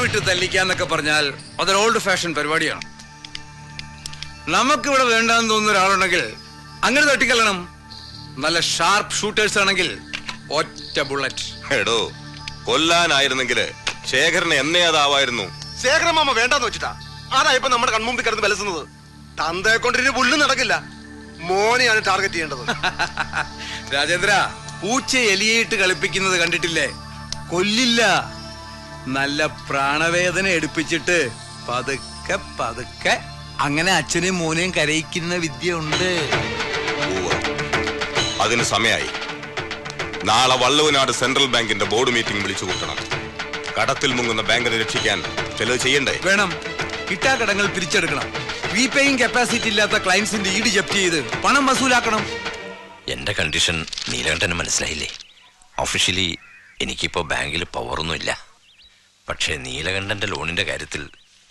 വിട്ട് തല്ലിക്കാന്നൊക്കെ പറഞ്ഞാൽ അതൊരു ഓൾഡ് ഫാഷൻ പരിപാടിയാണ്. നമുക്കിവിടെ വേണ്ടാന്ന് തോന്നുന്ന ഒരാളുണ്ടെങ്കിൽ അങ്ങനെ തട്ടിക്കല്ലണം. നല്ല ഷാർപ്പ് ഷൂട്ടേഴ്സ് ആണെങ്കിൽ ഒറ്റ ബുള്ളറ്റ്. എടോ, കൊല്ലാനായിരുന്നെങ്കിൽ ശേഖരനെ എന്നേ അതാവായിരുന്നു. ശേഖരൻ മാമ വേണ്ടാന്ന് വെച്ചിട്ടാ ആരാ ഇപ്പൊ നമ്മുടെ കൺമുമ്പിൽ കിടന്ന് ബലസുന്നത്? തന്തയെ കൊണ്ടിന് പുല്ല് നടക്കില്ല, മോനെയാണ് ടാർഗറ്റ് ചെയ്യേണ്ടത്. രാജേന്ദ്ര, പൂച്ച എലിയിട്ട് കളിപ്പിക്കുന്നത് കണ്ടിട്ടില്ലേ? കൊല്ലില്ല, നല്ല പ്രാണവേദന എടുപ്പിച്ചിട്ട് പതുക്കെ പതുക്കെ അങ്ങനെ അച്ഛനെയും മോനെയും കരയിക്കുന്ന വിദ്യ ഉണ്ട്. അതിന് സമയായി. നാളെ വള്ളുവനാട് സെൻട്രൽ ബാങ്കിന്റെ ബോർഡ് മീറ്റിംഗ് വിളിച്ചു കൂട്ടണം. കടത്തിൽ മുങ്ങുന്ന ബാങ്കിനെ രക്ഷിക്കാൻ ചിലത് ചെയ്യണ്ടേ? വേണം. കിട്ടാക്കടങ്ങൾ പിരിച്ചെടുക്കണം. റീപേയിങ് കപ്പാസിറ്റി ഇല്ലാത്ത ക്ലയൻസിന്റെ ഈട് ജപ്തി ചെയ്ത് പണം വസൂലാക്കണം. എന്റെ കണ്ടീഷൻ നീലകണ്ഠന് മനസ്സിലായില്ലേ? ഒഫീഷ്യലി എനിക്കിപ്പോ ബാങ്കിൽ പവറൊന്നുമില്ല. പക്ഷേ നീലകണ്ഠന്റെ ലോണിന്റെ കാര്യത്തിൽ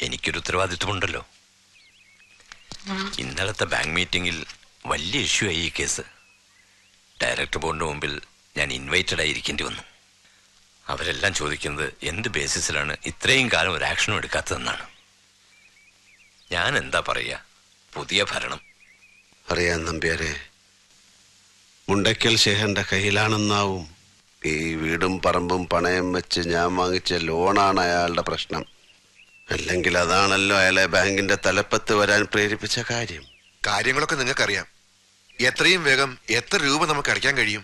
എനിക്കൊരു ഉത്തരവാദിത്വമുണ്ടല്ലോ. ഇന്നലത്തെ ബാങ്ക് മീറ്റിംഗിൽ വലിയ ഇഷ്യൂ ആയി ഈ കേസ്. ഡയറക്ടർ ബോർഡിന്റെ മുമ്പിൽ ഞാൻ ഇൻവൈറ്റഡ് ആയിരിക്കേണ്ടി വന്നു. അവരെല്ലാം ചോദിക്കുന്നത് എന്ത് ബേസിസിലാണ് ഇത്രയും കാലം ഒരു ആക്ഷനും എടുക്കാത്തതെന്നാണ്. ഞാൻ എന്താ പറയാ, പുതിയ ഭരണം അറിയാൻ നമ്പ്യാരെ, മുണ്ടയ്ക്കൽ ശേഖരന്റെ കയ്യിലാണെന്നാവും. ഈ വീടും പറമ്പും പണയം വെച്ച് ഞാൻ വാങ്ങിച്ച ലോണാണ് അയാളുടെ പ്രശ്നം. അല്ലെങ്കിൽ അതാണല്ലോ അയാളെ ബാങ്കിന്റെ തലപ്പത്ത് വരാൻ പ്രേരിപ്പിച്ച കാര്യം. കാര്യങ്ങളൊക്കെ നിങ്ങൾക്കറിയാം. എത്രയും വേഗം എത്ര രൂപ നമുക്ക് അടയ്ക്കാൻ കഴിയും?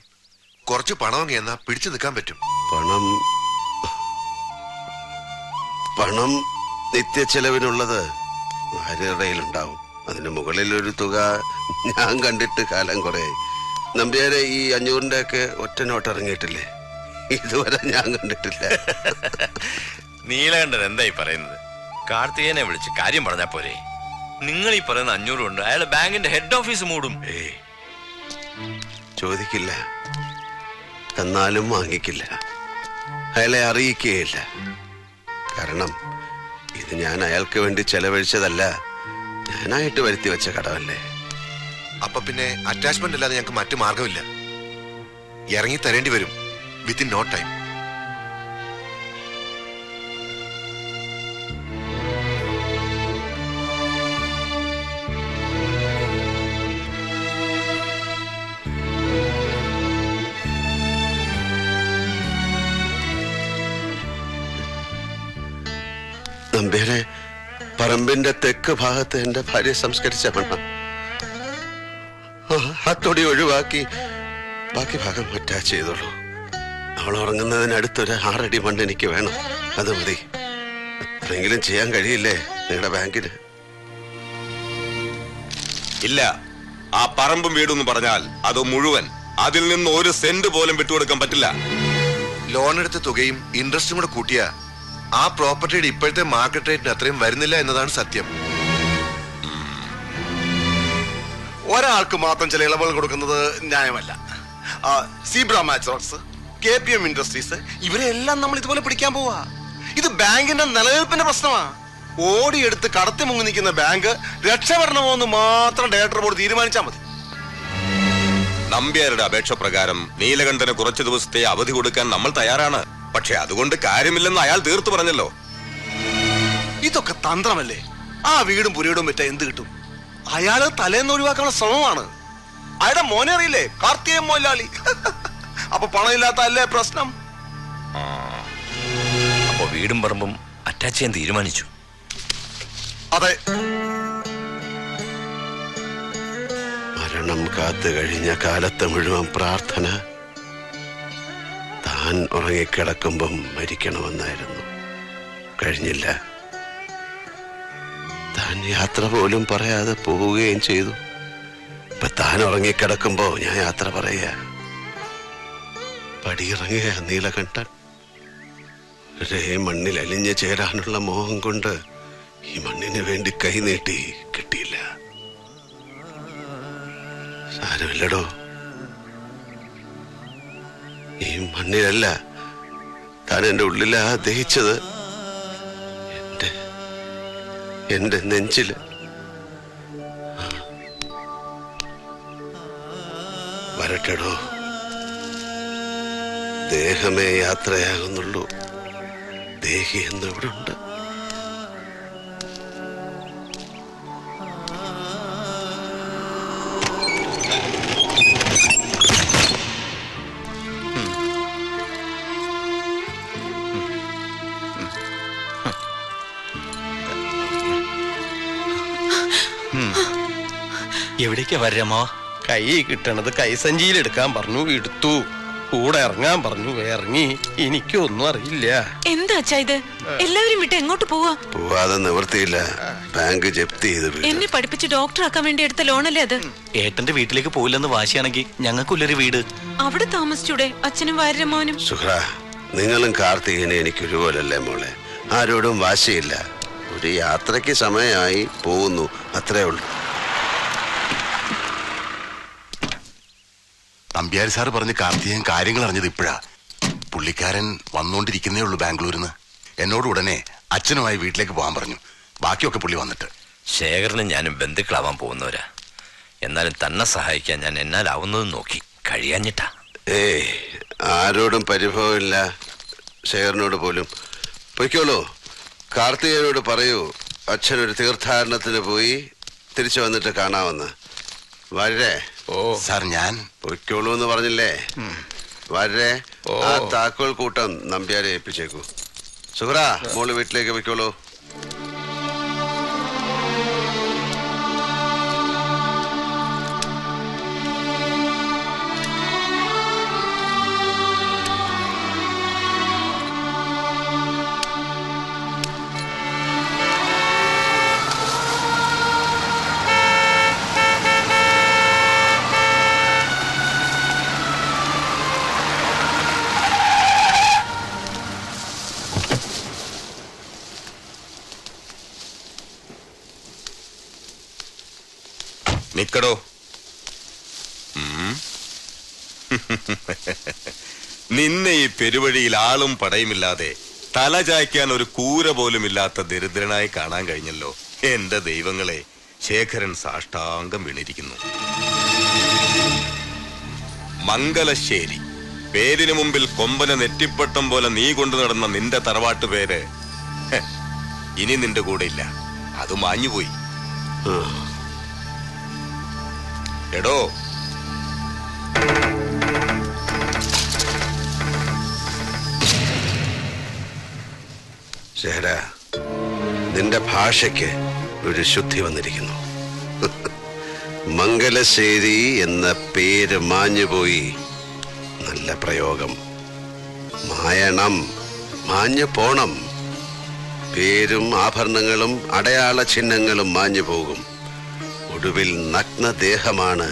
കുറച്ച് പണം എന്നാ പിടിച്ചു നിൽക്കാൻ പറ്റും. പണം നിത്യ ചെലവിനുള്ളത് ഭാര്യയുടെയിലുണ്ടാവും. അതിന് മുകളിൽ ഒരു തുക ഞാൻ കണ്ടിട്ട് കാലം കുറയായി. നമ്പ്യാരെ, ഈ 500-ന്റെ ഒക്കെ ഒറ്റ നോട്ട് ഇറങ്ങിയിട്ടില്ലേ? ഇതുവരെ ഞാൻ കണ്ടിട്ടില്ല. നീലകണ്ഠൻ എന്തായി പറയുന്നത്? കാർത്തികേയനെ വിളിച്ച് കാര്യം പറഞ്ഞാ പോരെ? നിങ്ങൾ ഈ പറയുന്ന 500 കൊണ്ട് അയാൾ ബാങ്കിന്റെ ഹെഡ് ഓഫീസ് മൂടും. ചോദിക്കില്ല, തന്നാലും വാങ്ങിക്കില്ല, അയാളെ അറിയിക്കുകയില്ല. കാരണം ഇത് ഞാൻ അയാൾക്ക് വേണ്ടി ചെലവഴിച്ചതല്ല, ഞാനായിട്ട് വരുത്തി വെച്ച കടമല്ലേ. അപ്പൊ പിന്നെ അറ്റാച്ച്മെന്റ് അല്ലാതെ ഞങ്ങൾക്ക് മറ്റു മാർഗമില്ല. ഇറങ്ങി തരേണ്ടി വരും വിത്തിൻ നോ ടൈം. നമ്പ്യാരെ, പറമ്പിന്റെ തെക്ക് ഭാഗത്ത് എന്റെ ഭാര്യ സംസ്കരിച്ച മണ്ണ അത്തൊടി ഒഴിവാക്കി ബാക്കി ഭാഗം അറ്റാച്ച് ചെയ്തോളൂ. അവൾ ഉറങ്ങുന്നതിനടുത്തൊരു 6 അടി മണ്ണ് എനിക്ക് വേണം. അത് മതി. അത്രയെങ്കിലും ചെയ്യാൻ കഴിയില്ലേ നിങ്ങളുടെ ബാങ്കിന്? ഇല്ല, ആ പറമ്പും വീടെന്ന് പറഞ്ഞാൽ അത് മുഴുവൻ. അതിൽ നിന്ന് 1 സെന്റ് പോലും വിട്ടുകൊടുക്കാൻ പറ്റില്ല. ലോൺ എടുത്ത തുകയും ഇൻട്രസ്റ്റും കൂടെ കൂട്ടിയ ആ പ്രോപ്പർട്ടിയുടെ ഇപ്പോഴത്തെ മാർക്കറ്റ് റേറ്റിന് അത്രയും വരുന്നില്ല എന്നതാണ് സത്യം. ഒരാൾക്ക് മാത്രം ചില ഇളവുകൾ കൊടുക്കുന്നത് ന്യായമല്ല. സീബ്ര മാച്ചറോക്സ്, KPM ഇൻഡസ്ട്രീസ്, ഇവരെല്ലാം നമ്മൾ ഇതുപോലെ പിടിക്കാൻ പോവാ. ഇത് ബാങ്കിന്റെ നിലനിൽപ്പിന്റെ പ്രശ്നമാ. ഓടിയെടുത്ത് കടത്തി മുങ്ങി നിൽക്കുന്ന ബാങ്ക് രക്ഷപ്പെടണമോ എന്ന് മാത്രം ഡയറക്ടർ ബോർഡ് തീരുമാനിച്ചാൽ മതി. നമ്പ്യാരുടെ അപേക്ഷ പ്രകാരം നീലകണ്ഠന് കുറച്ചു ദിവസത്തെ അവധി കൊടുക്കാൻ നമ്മൾ തയ്യാറാണ്. പക്ഷെ അതുകൊണ്ട് കാര്യമില്ലെന്ന് അയാൾ തീർത്തു പറഞ്ഞല്ലോ. ഇതൊക്കെ തന്ത്രമല്ലേ? ആ വീടും പുരയിടും പറ്റാ എന്ത് കിട്ടും? അയാള് തലേന്ന് ഒഴിവാക്കാനുള്ള ശ്രമമാണ്. അയാളുടെ മോനെ അറിയില്ലേ, കാർത്തികേയൻ മൊയ്ലാളി. അപ്പൊ പണമില്ലാത്ത അല്ലേ പ്രശ്നം? അപ്പൊ വീടും പറമ്പും അറ്റാച്ച് ചെയ്യാൻ തീരുമാനിച്ചു. അതെ. മരണം കാത്തു കഴിഞ്ഞ കാലത്ത് മുഴുവൻ പ്രാർത്ഥന താൻ ഉറങ്ങിക്കിടക്കുമ്പം മരിക്കണമെന്നായിരുന്നു. കഴിഞ്ഞില്ല. താൻ യാത്ര പോലും പറയാതെ പോവുകയും ചെയ്തു. ഇപ്പൊ താൻ ഉറങ്ങിക്കിടക്കുമ്പോ ഞാൻ യാത്ര പറയുക. പടിയിറങ്ങിയ നീലകണ്ഠൻ ഒരേ മണ്ണിൽ അലിഞ്ഞു ചേരാനുള്ള മോഹം കൊണ്ട് ഈ മണ്ണിന് വേണ്ടി കൈനീട്ടി കിട്ടിയില്ല. സാരമില്ലടോ, ഈ മണ്ണിലല്ല താൻ എന്റെ ഉള്ളിലാ ദഹിച്ചത്, എന്റെ നെഞ്ചില്. വരട്ടെടോ, ദേഹമേ യാത്രയാകുന്നുള്ളൂ, ദേഹി എന്നിവിടെ ഉണ്ട്. എവിടേക്കാ വരാമോ? കൈ കിട്ടണത് കൈസഞ്ചിയിൽ എടുക്കാൻ പറഞ്ഞു, എടുത്തു. കൂടെ ഇറങ്ങാൻ പറഞ്ഞു, ഇറങ്ങി. എനിക്കൊന്നും അറിയില്ല. എന്താ അച്ഛാ ഇത്? എല്ലാവരും വിട്ട് എങ്ങോട്ട് പോവാ? പോവാതെ നിവൃത്തിയില്ല. ബാങ്ക് ജപ്തി ചെയ്ത് എന്നെ പഠിപ്പിച്ച് ഡോക്ടറാക്കാൻ വേണ്ടി എടുത്ത ലോണല്ലേ അത്? ഏട്ടന്റെ വീട്ടിലേക്ക് പോയില്ലെന്ന് വാശിയാണെങ്കിൽ ഞങ്ങൾക്കുള്ളൊരു വീട് അവിടെ താമസിച്ചൂടെ അച്ഛനും വാര്യമ്മോനും? സുഹ്ര, നിങ്ങളും കാർത്തികനെ എനിക്കൊരുപോലല്ലേ മോളെ. ആരോടും വാശിയില്ല. ഒരു യാത്രയ്ക്ക് സമയമായി, പോകുന്നു, അത്രേ ഉള്ളൂ. നമ്പ്യാർ സാറ് പറഞ്ഞ് കാർത്തികൻ കാര്യങ്ങൾ അറിഞ്ഞത് ഇപ്പോഴാ. പുള്ളിക്കാരൻ വന്നുകൊണ്ടിരിക്കുന്നേ ഉള്ളൂ ബാംഗ്ലൂരിന്ന്. എന്നോട് ഉടനെ അച്ഛനുമായി വീട്ടിലേക്ക് പോകാൻ പറഞ്ഞു. ബാക്കിയൊക്കെ പുള്ളി വന്നിട്ട്. ശേഖരനും ഞാനും ബന്ധുക്കളാവാൻ പോകുന്നവരാ. എന്നാലും തന്നെ സഹായിക്കാൻ ഞാൻ എന്നാലാവുന്നതും നോക്കി, കഴിയാഞ്ഞിട്ടാ. ഏയ്, ആരോടും പരിഭവമില്ല. ശേഖരനോട് പോലും. പൊയ്ക്കോളൂ. കാർത്തികനോട് പറയൂ അച്ഛനൊരു തീർത്ഥാടനത്തിന് പോയി തിരിച്ചു വന്നിട്ട് കാണാമെന്ന്. വരേ. ഓ സാർ, ഞാൻ പൊയ്ക്കോളൂ എന്ന് പറഞ്ഞില്ലേ? വരേ. ആ താക്കോൽ കൂട്ടം നമ്പ്യാരെ ഏൽപ്പിച്ചേക്കൂ. സുഹ്ര, മോള് വീട്ടിലേക്ക് പൊയ്ക്കോളൂ. നിക്കടോ. നിന്നെ ഈ പെരുവഴിയിൽ ആളും പടയുമില്ലാതെ തല ചായ്ക്കാൻ ഒരു കൂര പോലും ഇല്ലാത്ത ദരിദ്രനായി കാണാൻ കഴിഞ്ഞല്ലോ. എന്റെ ദൈവങ്ങളെ, ശേഖരൻ സാഷ്ടാംഗം വീണിരിക്കുന്നു. മംഗലശ്ശേരി, പേരിന് മുമ്പിൽ കൊമ്പന നെറ്റിപ്പട്ടം പോലെ നീ കൊണ്ടു നടന്ന നിന്റെ തറവാട്ട് പേര് ഇനി നിന്റെ കൂടെ ഇല്ല. അത് മാഞ്ഞുപോയി. എടോ, ശേഖര, നിന്റെ ഭാഷയ്ക്ക് ഒരു ശുദ്ധി വന്നിരിക്കുന്നു. മംഗലശ്ശേരി എന്ന പേര് മാഞ്ഞുപോയി. നല്ല പ്രയോഗം. മായണം, മാഞ്ഞു പോണം. പേരും ആഭരണങ്ങളും അടയാള ചിഹ്നങ്ങളും മാഞ്ഞു പോകും. ഒടുവിൽ നഗ്നദേഹമാണ്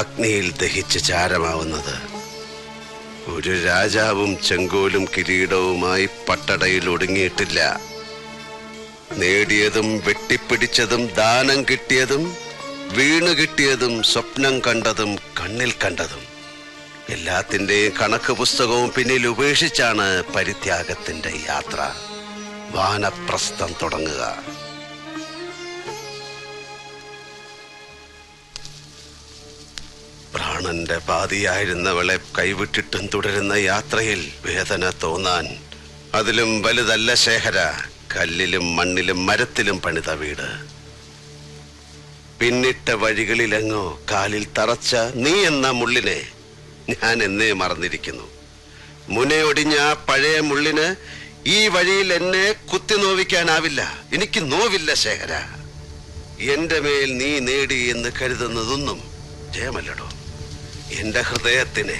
അഗ്നിയിൽ ദഹിച്ച് ചാരമാവുന്നത്. ഒരു രാജാവും ചെങ്കോലും കിരീടവുമായി പട്ടടയിൽ ഒടുങ്ങിയിട്ടില്ല. നേടിയതും വെട്ടിപ്പിടിച്ചതും ദാനം കിട്ടിയതും വീണു കിട്ടിയതും സ്വപ്നം കണ്ടതും കണ്ണിൽ കണ്ടതും എല്ലാത്തിൻ്റെയും കണക്ക് പുസ്തകവും പിന്നിൽ ഉപേക്ഷിച്ചാണ് പരിത്യാഗത്തിന്റെ യാത്ര. വാനപ്രസ്ഥം തുടങ്ങുക. പ്രാണന്റെ പാതിയായിരുന്നവളെ കൈവിട്ടിട്ടും തുടരുന്ന യാത്രയിൽ വേദന തോന്നാൻ അതിലും വലുതല്ല ശേഖര കല്ലിലും മണ്ണിലും മരത്തിലും പണിത വീട്. പിന്നിട്ട വഴികളിലെങ്ങോ കാലിൽ തറച്ച നീ എന്ന മുള്ളിനെ ഞാൻ എന്നേ മറന്നിരിക്കുന്നു. മുനയൊടിഞ്ഞ ആ പഴയ മുള്ളിന് ഈ വഴിയിൽ എന്നെ കുത്തി നോവിക്കാനാവില്ല. എനിക്ക് നോവില്ല ശേഖര. എന്റെ മേൽ നീ നേടി എന്ന് കരുതുന്നതൊന്നും ജയമല്ലടോ. എന്റെ ഹൃദയത്തിനെ,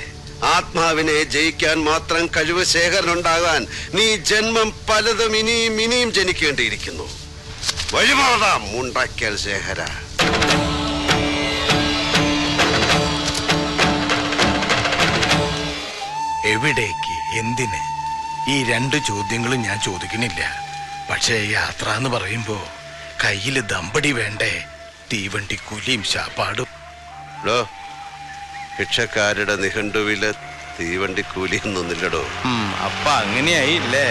ആത്മാവിനെ ജയിക്കാൻ മാത്രം കഴിവ് ശേഖരനുണ്ടാകാൻ നീ ജന്മം പലതും ഇനിയും ഇനിയും ജനിക്കേണ്ടിയിരിക്കുന്നു. വഴിമാറാം മുണ്ടക്കൽ ശേഖര. എവിടേക്ക്, എന്തിന്? ഈ രണ്ട് ചോദ്യങ്ങളും ഞാൻ ചോദിക്കണില്ല. പക്ഷേ യാത്ര എന്ന് പറയുമ്പോ കയ്യില് ദമ്പടി വേണ്ടേ? തീവണ്ടി കൂലിയും ശാപ്പാടും. ഭിക്ഷക്കാരുടെ നിഘണ്ടുവില് തീവണ്ടി കൂലിയൊന്നുമില്ലടോ. അപ്പൊ അങ്ങനെയായില്ലേ?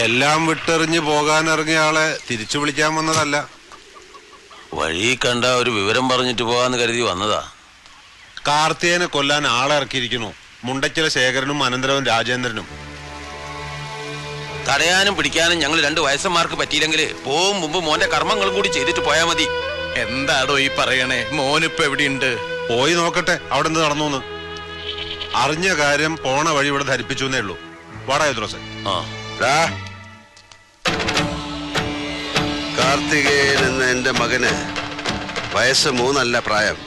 എല്ലാം വിട്ടെറിഞ്ഞ് പോകാൻ ഇറങ്ങിയ ആളെ തിരിച്ചു വിളിക്കാൻ വന്നതല്ല. വഴി കണ്ട ഒരു വിവരം പറഞ്ഞിട്ട് പോകാന്ന് കരുതി വന്നതാ. കാർത്തികനെ കൊല്ലാൻ ആളിറക്കിയിരിക്കുന്നു. മുണ്ടച്ചില ശേഖരനും അനന്തരവൻ രാജേന്ദ്രനും. തടയാനും പിടിക്കാനും ഞങ്ങൾ 2 വയസ്സന്മാർക്ക് പറ്റിയില്ലെങ്കിൽ പോവും മുമ്പ് മോന്റെ കർമ്മങ്ങളും കൂടി ചെയ്തിട്ട് പോയാ മതി. എന്താടോ ഈ പറയണേ? മോനിപ്പോ എവിടെയുണ്ട്? പോയി നോക്കട്ടെ അവിടെ എന്ത് നടന്നു. അറിഞ്ഞ കാര്യം പോണ വഴി ഇവിടെ ധരിപ്പിച്ചു എന്നേ ഉള്ളൂ. വാടാ യുദ്രോസെ. കാർത്തികേയൻ എന്ന എന്റെ മകന് വയസ്സ് 3 അല്ല പ്രായം.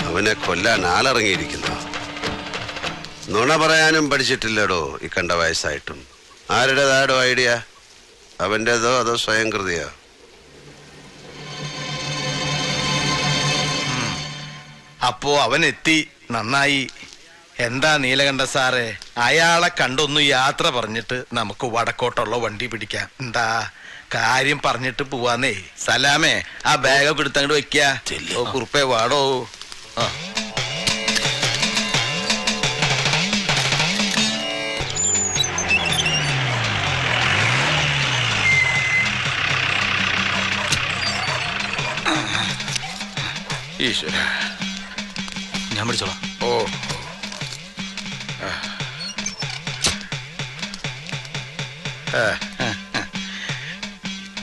അവനെ കൊല്ലാൻ ആളിറങ്ങിയിരിക്കുന്നു. നുണ പറയാനും പഠിച്ചിട്ടില്ലടോ ഈ കണ്ട വയസ്സായിട്ടും. ആരുടേതാടോ ഐഡിയ? അവൻ്റെതോ അതോ സ്വയം കൃതിയോ? അപ്പോ അവൻ എത്തി, നന്നായി. എന്താ നീലകണ്ഠ സാറേ, അയാളെ കണ്ടൊന്ന് യാത്ര പറഞ്ഞിട്ട് നമുക്ക് വടക്കോട്ടുള്ള വണ്ടി പിടിക്കാം. എന്താ കാര്യം പറഞ്ഞിട്ട് പോവാന്നേ. സലാമേ, ആ ബാഗൊക്കെ എടുത്തങ്ങോട്ട് വെക്ക. കുറുപ്പേ വാടോ. ഈശ്വര, ഞാൻ പിടിച്ചോളാം. ഓ,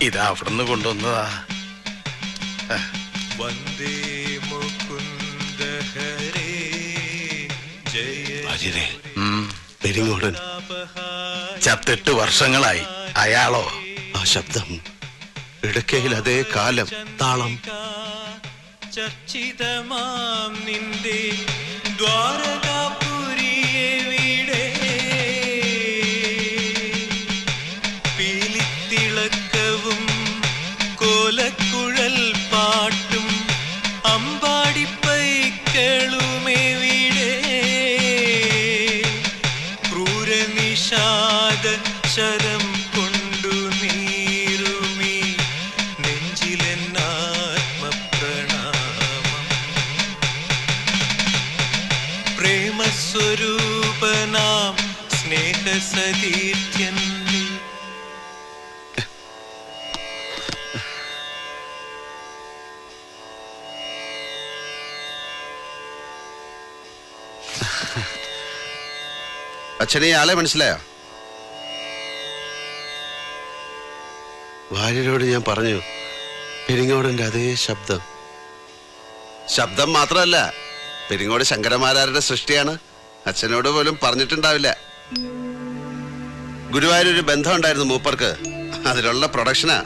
ഇതാ അവിടുന്ന് കൊണ്ടുവന്നതാ. പെരിങ്ങോടൻ ചത്തിട്ട് വർഷങ്ങളായി. അയാളോ? ആ ശബ്ദം, ഇടയ്ക്കയിൽ അതേ കാലം, താളം. ചർച്ചിതമാം നിന്റെ ദ്വാരകാപുരിയെ വീടേ പീലിത്തിളക്കവും കോലക്കുഴൽ പാട്ടും അമ്പാടിപ്പൈക്കളുമേ വീടേ ക്രൂരനിഷാദ ശരം കൊണ്ടു നീരുമീ പ്രേമസ്വരൂപനാം സ്നേഹസതീർത്ഥ്യൻ. അച്ഛനെ ആളെ മനസ്സിലായോ? ഭാര്യയോട് ഞാൻ പറഞ്ഞു, പെരിങ്ങോടന്റെ അതേ ശബ്ദം. ശബ്ദം മാത്രമല്ല, പെരിങ്ങോട് ശങ്കരമാരാരുടെ സൃഷ്ടിയാണ്. അച്ഛനോട് പോലും പറഞ്ഞിട്ടുണ്ടാവില്ല. ഗുരുവായൂരൊരു ബന്ധം ഉണ്ടായിരുന്നു മൂപ്പർക്ക്, അതിലുള്ള പ്രൊഡക്ഷനാ.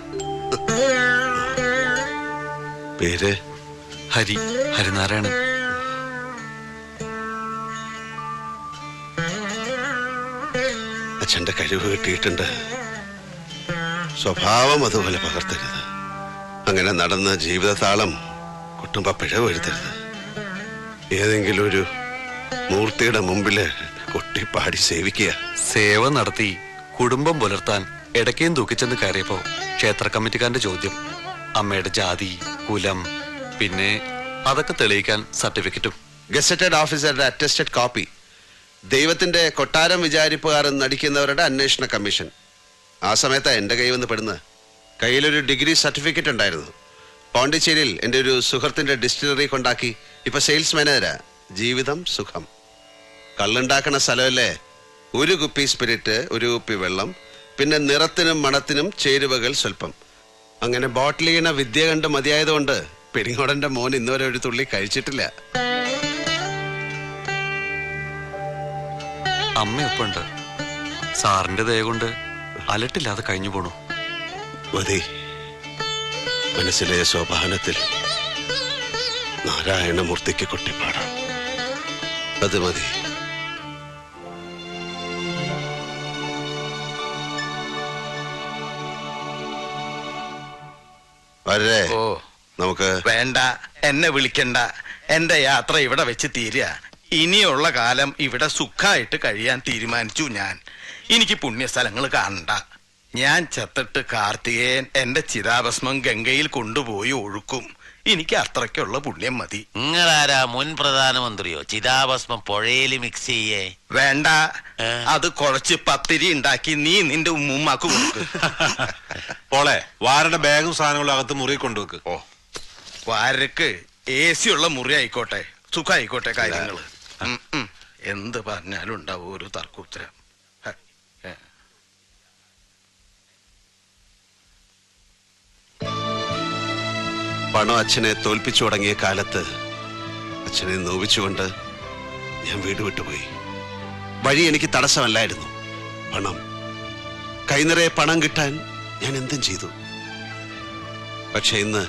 പേര് ഹരിനാരായണൻ. അച്ഛന്റെ കഴിവ് കിട്ടിയിട്ടുണ്ട്. സ്വഭാവം അതുപോലെ പകർത്തരുത്. അങ്ങനെ നടന്ന ജീവിതതാളം കുട്ടുമ്പ പിഴവ് വരുത്തരുത്. ഏതെങ്കിലും ഒരു മൂർത്തിയുടെ മുമ്പില് കൊട്ടിപ്പാടി സേവിക്കുക. സേവ നടത്തി കുടുംബം പുലർത്താൻ ഇടയ്ക്കേം തൂക്കിച്ചെന്ന് കയറിയപ്പോ ക്ഷേത്ര കമ്മിറ്റിക്കാരന്റെ ചോദ്യം, അമ്മയുടെ ജാതി, കുലം, പിന്നെ അതൊക്കെ തെളിയിക്കാൻ സർട്ടിഫിക്കറ്റും. ഗസറ്റഡ് ഓഫീസറുടെ അറ്റസ്റ്റഡ് കോപ്പി, ദൈവത്തിന്റെ കൊട്ടാരം വിചാരിപ്പുകാരൻ നടിക്കുന്നവരുടെ അന്വേഷണ കമ്മീഷൻ. ആ സമയത്താ എന്റെ കൈ വന്ന് പെടുന്നത്. കയ്യിലൊരു ഡിഗ്രി സർട്ടിഫിക്കറ്റ് ഉണ്ടായിരുന്നു. പോണ്ടിച്ചേരിയിൽ എൻ്റെ ഒരു സുഹൃത്തിന്റെ ഡിസ്റ്റിലറി കൊണ്ടാക്കി ഇപ്പൊ സെയിൽസ് മാനേജരാ. ജീവിതം സുഖം. കള്ളുണ്ടാക്കണ സ്ഥലമല്ലേ. ഒരു കുപ്പി സ്പിരിറ്റ്, ഒരു കുപ്പി വെള്ളം, പിന്നെ നിറത്തിനും മണത്തിനും ചേരുവകൾ സ്വല്പം. അങ്ങനെ ബോട്ടിൽ ചെയ്യണ വിദ്യ കണ്ട് മതിയായതുകൊണ്ട് പെരിങ്ങോടന്റെ മോൻ ഇന്നുവരെ ഒരു തുള്ളി കഴിച്ചിട്ടില്ല. അമ്മയൊപ്പുണ്ട്. സാറിന്റെ ദയ കൊണ്ട് അലട്ടില്ലാതെ കഴിഞ്ഞു പോണു. മതി. മനസ്സിലെ സോപാനത്തിൽ നാരായണമൂർത്തിക്ക് കൊട്ടിപ്പാടാം. അത് മതി. വരേ. ഓ, നമുക്ക് വേണ്ട, എന്നെ വിളിക്കണ്ട. എന്റെ യാത്ര ഇവിടെ വെച്ച് തീരുക. ഇനിയുള്ള കാലം ഇവിടെ സുഖമായിട്ട് കഴിയാൻ തീരുമാനിച്ചു ഞാൻ. എനിക്ക് പുണ്യസ്ഥലങ്ങൾ കാണണ്ട. ഞാൻ ചത്തിട്ട് കാർത്തികേയൻ എന്റെ ചിതാഭസ്മം ഗംഗയിൽ കൊണ്ടുപോയി ഒഴുക്കും. എനിക്ക് അത്രയ്ക്കുള്ള പുണ്യം മതി. നിങ്ങളാരാ മുൻ പ്രധാനമന്ത്രിയോ ചിതാഭസ്മം പുഴയിൽ മിക്സ് ചെയ്യേ? വേണ്ട, അത് കുഴച്ച് പത്തിരി ഉണ്ടാക്കി നീ നിന്റെ ഉമ്മാക്ക് കൊടുക്ക്. പോളെ വാരുടെ ബാഗും സാധനങ്ങളും അകത്ത് മുറി കൊണ്ടുവെക്ക്. വാരക്ക് AC ഉള്ള മുറി ആയിക്കോട്ടെ. സുഖായിക്കോട്ടെ കാര്യങ്ങള്. എന്ത് പറഞ്ഞാലും ഉണ്ടാവും ഒരു തർക്കുത്തരം. പണം അച്ഛനെ തോൽപ്പിച്ചു തുടങ്ങിയ കാലത്ത് അച്ഛനെ നോവിച്ചുകൊണ്ട് ഞാൻ വീട് വിട്ടുപോയി. വഴി എനിക്ക് തടസ്സമല്ലായിരുന്നു. പണം, കൈനിറയെ പണം കിട്ടാൻ ഞാൻ എന്തും ചെയ്തു. പക്ഷെ ഇന്ന്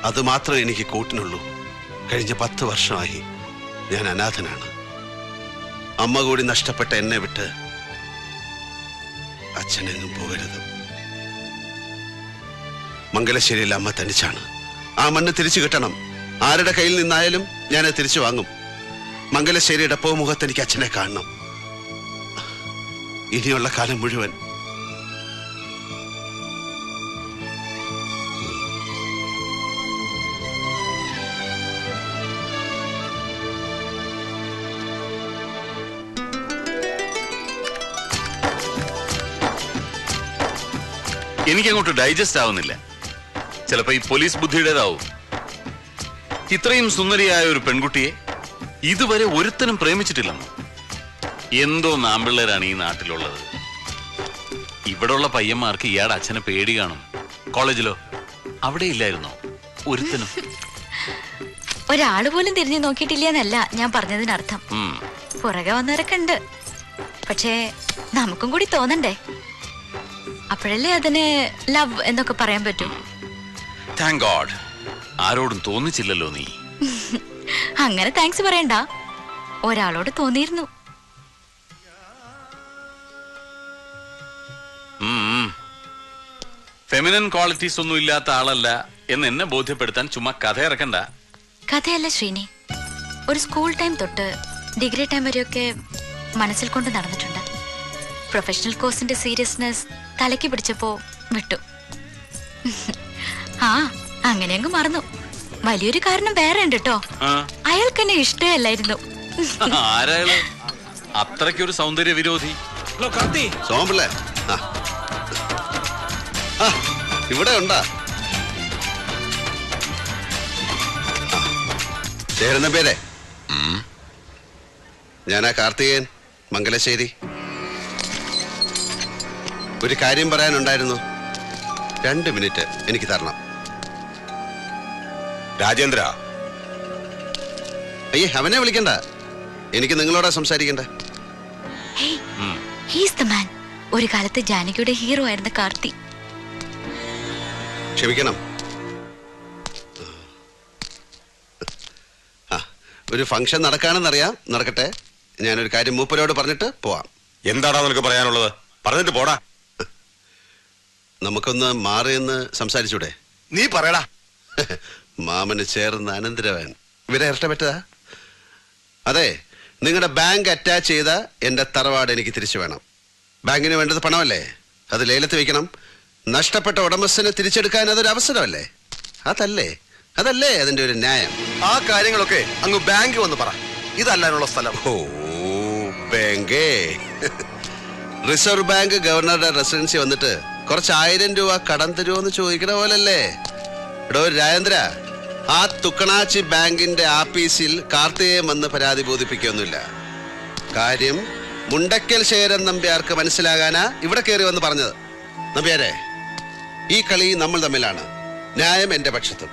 അത് മാത്രമേ എനിക്ക് കൂട്ടിനുള്ളൂ. കഴിഞ്ഞ 10 വർഷമായി ഞാൻ അനാഥനാണ്. അമ്മ കൂടി നഷ്ടപ്പെട്ട എന്നെ വിട്ട് അച്ഛനെങ്ങും പോകരുത്. മംഗലശ്ശേരിയിൽ അമ്മ തനിച്ചാണ്. ആ മണ്ണ് തിരിച്ചു കിട്ടണം. ആരുടെ കയ്യിൽ നിന്നായാലും ഞാനത് തിരിച്ചു വാങ്ങും. മംഗലശ്ശേരിയുടെ പോമുഖത്ത് എനിക്ക് അച്ഛനെ കാണണം. ഇനിയുള്ള കാലം മുഴുവൻ എനിക്കങ്ങോട്ട് ഡൈജസ്റ്റ് ആവുന്നില്ല. ചിലപ്പോ ഈ പോലീസ് ബുദ്ധിയുടേതാവും. ഇത്രയും സുന്ദരിയായ ഒരു പെൺകുട്ടിയെ ഇതുവരെ ഒരുത്തനും പ്രേമിച്ചിട്ടില്ലെന്നോ? എന്തോ നാമ്പിള്ളേരാണ് ഈ നാട്ടിലുള്ളത്. ഇവിടെയുള്ള പയ്യന്മാർക്ക് ഇയാളുടെ അച്ഛനെ പേടി കാണും. കോളേജിലോ അവിടെ ഇല്ലായിരുന്നോ ഒരുത്തനും? ഒരാള് പോലും തിരിഞ്ഞു നോക്കിയിട്ടില്ലെന്നല്ല ഞാൻ പറഞ്ഞതിനർത്ഥം. പുറകെ വന്നവരൊക്കെ ഉണ്ട്. പക്ഷേ നമുക്കും കൂടി തോന്നണ്ടേ? അപ്പോഴല്ലേ അതിന് ലവ് എന്നൊക്കെ പറയാൻ പറ്റൂ. താങ്ക് ഗോഡ്, ആരോടും തോന്നിച്ചില്ലല്ലോ നീ. അങ്ങനെ താങ്ക്സ് പറയണ്ട. ഒരാളോട് തോന്നിയിരുന്നു. ഫെമിനൻ ക്വാളിറ്റീസ് ഒന്നും ഇല്ലാത്ത ആളല്ല എന്ന് എന്നെ ബോധ്യപ്പെടുത്താൻ ചുമ്മാ കഥ ഇറക്കണ്ട. കഥയല്ല ശ്രീനി, ഒരു സ്കൂൾ ടൈം തൊട്ട് ഡിഗ്രി ടൈം വരെയൊക്കെ മനസ്സിൽ കൊണ്ട് നടന്നിട്ടുണ്ട്. പ്രൊഫഷണൽ കോഴ്സിന്റെ സീരിയസ്നെസ് തലയ്ക്ക് പിടിച്ചപ്പോ വിട്ടു. ആ അങ്ങനെ അങ്ങ് മറന്നു. വലിയൊരു കാരണം വേറെ ഉണ്ട് കേട്ടോ. അയാൾക്ക് എന്നെ ഇഷ്ടമല്ലായിരുന്നു. ആരാള് അത്രയ്ക്കൊരു സൗന്ദര്യ വിരോധി? സോമപിള്ളേ, ഇവിടെ ഉണ്ടാ ചേരുന്ന പേരെ? ഞാനാ കാർത്തികേയൻ, മംഗലശ്ശേരി. ഒരു കാര്യം പറയാനുണ്ടായിരുന്നു. 2 മിനിറ്റ് എനിക്ക് തരണം. രാജേന്ദ്ര. അയ്യേ, അവനെ വിളിക്കണ്ട. എനിക്ക് നിങ്ങളോടാ സംസാരിക്കണ്ട. ഒരു കാലത്ത് ജാനകിയുടെ ഹീറോ ആയിരുന്ന കാർത്തി. ക്ഷമിക്കണം. ഒരു ഫംഗ്ഷൻ നടക്കാണെന്നറിയാം. നടക്കട്ടെ. ഞാനൊരു കാര്യം മൂപ്പരോട് പറഞ്ഞിട്ട് പോവാം. എന്താടാ നിനക്ക് പറയാനുള്ളത്? പറഞ്ഞിട്ട് പോടാ. നമുക്കൊന്ന് മാറിയെന്ന് സംസാരിച്ചൂടെ? നീ പറയടാ. മാമന് ചേർന്ന് അനന്തരവൻ ഇവരെ ഇരട്ടപ്പെട്ടതാ. അതെ, നിങ്ങളുടെ ബാങ്ക് അറ്റാച്ച് ചെയ്ത എന്റെ തറവാട് എനിക്ക് തിരിച്ചു വേണം. ബാങ്കിന് വേണ്ടത് പണമല്ലേ? അത് ലേലത്ത് വെക്കണം. നഷ്ടപ്പെട്ട ഉടമസ്ഥനെ തിരിച്ചെടുക്കാൻ അതൊരു അവസരമല്ലേ? അതല്ലേ അതിന്റെ ഒരു ന്യായം. ആ കാര്യങ്ങളൊക്കെ അങ്ങ് ബാങ്ക് വന്ന് പറ. ഇതല്ലാനുള്ള സ്ഥലം. ഓ, ബാങ്കേ. റിസർവ് ബാങ്ക് ഗവർണറുടെ റെസിഡൻസി വന്നിട്ട് കുറച്ച് 1000 രൂപ കടം തരുമോന്ന് ചോദിക്കണ പോലല്ലേ? എടോ രാജേന്ദ്ര, ആ തുക്കണാച്ചി ബാങ്കിന്റെ ആഫീസിൽ കാർത്തികേയൻ വന്ന് പരാതി ബോധിപ്പിക്കൊന്നുമില്ല. കാര്യം മുണ്ടക്കൽ ശേഖരൻ നമ്പ്യാർക്ക് മനസ്സിലാകാനാ ഇവിടെ കയറി വന്ന് പറഞ്ഞത്. നമ്പ്യാരെ, ഈ കളി നമ്മൾ തമ്മിലാണ്. ന്യായം എന്റെ പക്ഷത്തും.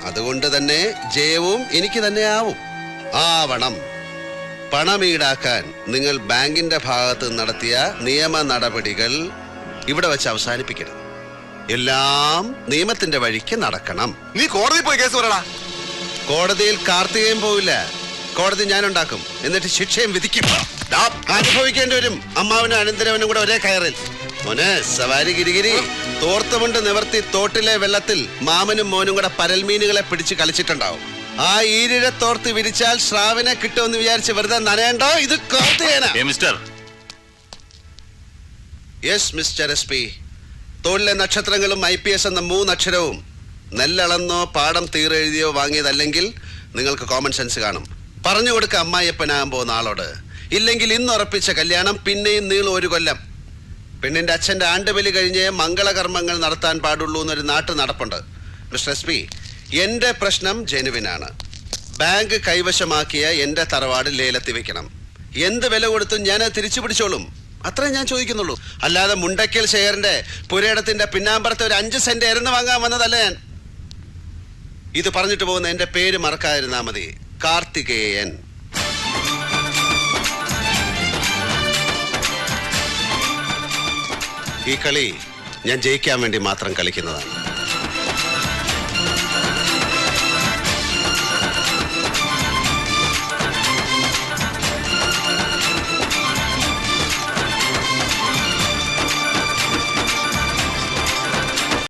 അതുകൊണ്ട് തന്നെ ജയവും എനിക്ക് തന്നെ ആവണം. പണം ഈടാക്കാൻ നിങ്ങൾ ബാങ്കിന്റെ ഭാഗത്ത് നടത്തിയ നിയമ നടപടികൾ ഇവിടെ വെച്ച് അവസാനിപ്പിക്കണം. എല്ലാം നിയമത്തിന്റെ വഴിക്ക് നടക്കണം. നീ കോടതി പോയി കേസ് പറയടാ. കോടതിയിൽ കാർത്തികേയൻ പോവില്ല. കോടതി ഞാനുണ്ടാക്കും. എന്നിട്ട് ശിക്ഷയും വിധിക്കും. അനുഭവിക്കേണ്ടി വരും. അമ്മാവനും അനന്തരവനും കൂടെ ഒരേ കയറിൽ. മോനെ സവാരി ഗിരിഗിരി, തോർത്തുമുണ്ട് നിവർത്തി തോട്ടിലെ വെള്ളത്തിൽ മാമനും മോനും കൂടെ പരൽമീനുകളെ പിടിച്ച് കളിച്ചിട്ടുണ്ടാവും. ആ ഈരിഴ തോർത്ത് വിരിച്ചാൽ ശ്രാവിനെ കിട്ടുമെന്ന് വിചാരിച്ച് വെറുതെ നനയണ്ടോ? ഇത് കാർത്തികേയനാ. Yes mister SP. തോളിലെ നക്ഷത്രങ്ങളും IPS എന്ന 3 അക്ഷരവും നെല്ലളന്നോ പാടം തീരെഴുതിയോ വാങ്ങിയതല്ലെങ്കിൽ നിങ്ങൾക്ക് കോമൺ സെൻസ് കാണും. പറഞ്ഞു കൊടുക്ക അമ്മായിയപ്പനാകാൻ പോകുന്ന ആളോട്. ഇല്ലെങ്കിൽ ഇന്ന് ഉറപ്പിച്ച കല്യാണം പിന്നെയും നീളും 1 കൊല്ലം. പെണ്ണിന്റെ അച്ഛന്റെ ആണ്ടുബലി കഴിഞ്ഞ് മംഗളകർമ്മങ്ങൾ നടത്താൻ പാടുള്ളൂ എന്നൊരു നാട്ടു നടപ്പുണ്ട്. മിസ്റ്റർ SP, എന്റെ പ്രശ്നം ജെനുവിനാണ്. ബാങ്ക് കൈവശമാക്കിയ എന്റെ തറവാട് ലേലത്തിൽ വെക്കണം. എന്ത് വില കൊടുത്തും ഞാൻ തിരിച്ചു പിടിച്ചോളും. അത്രേ ഞാൻ ചോദിക്കുന്നുള്ളൂ. അല്ലാതെ മുണ്ടയ്ക്കൽ ശേഖരന്റെ പുരയിടത്തിന്റെ പിന്നാമ്പറത്തെ ഒരു 5 സെന്റ് എരന്ന് വാങ്ങാൻ വന്നതല്ല ഞാൻ. ഇത് പറഞ്ഞിട്ട് പോകുന്ന എന്റെ പേര് മറക്കാതിരുന്നാ മതി. കാർത്തികേയൻ. ഈ കളി ഞാൻ ജയിക്കാൻ വേണ്ടി മാത്രം കളിക്കുന്നതാണ്.